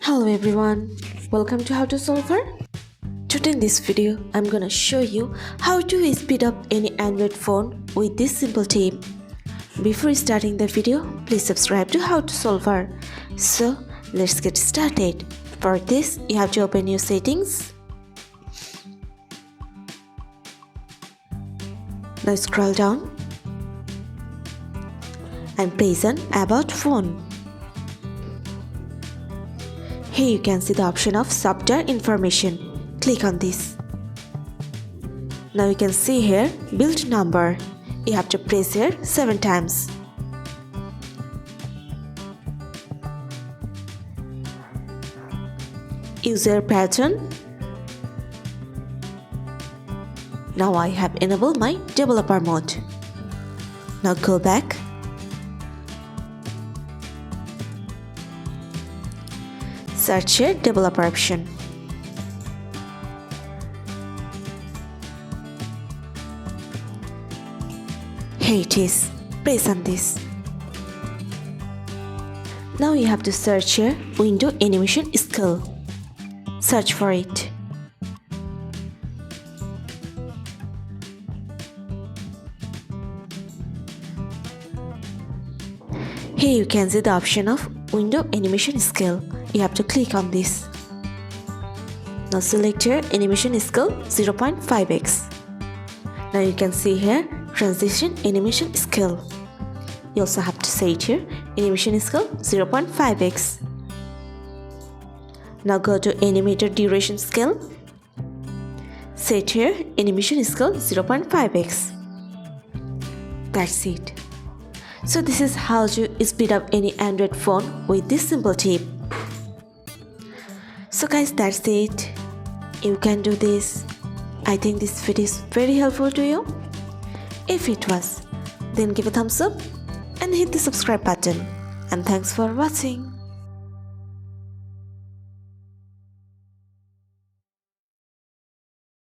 Hello everyone, welcome to How to Solver. Today in this video, I'm gonna show you how to speed up any Android phone with this simple tip. Before starting the video, please subscribe to How to Solver. So let's get started. For this, you have to open your settings. Now scroll down and press on About Phone. Here you can see the option of software information. Click on this. Now you can see here build number. You have to press here 7 times. User pattern. Now I have enabled my developer mode. Now go back. Search here developer option. Here it is. Press on this. Now you have to search here window animation skill. Search for it. Here you can see the option of window animation skill. You have to click on this. Now select here animation skill 0.5x. Now you can see here transition animation skill. You also have to set here animation skill 0.5x. Now go to animator duration scale. Set here animation skill 0.5x. That's it. So this is how to speed up any Android phone with this simple tip. So guys, that's it. You can do this. I think this video is very helpful to you. If it was, then give a thumbs up and hit the subscribe button. And thanks for watching.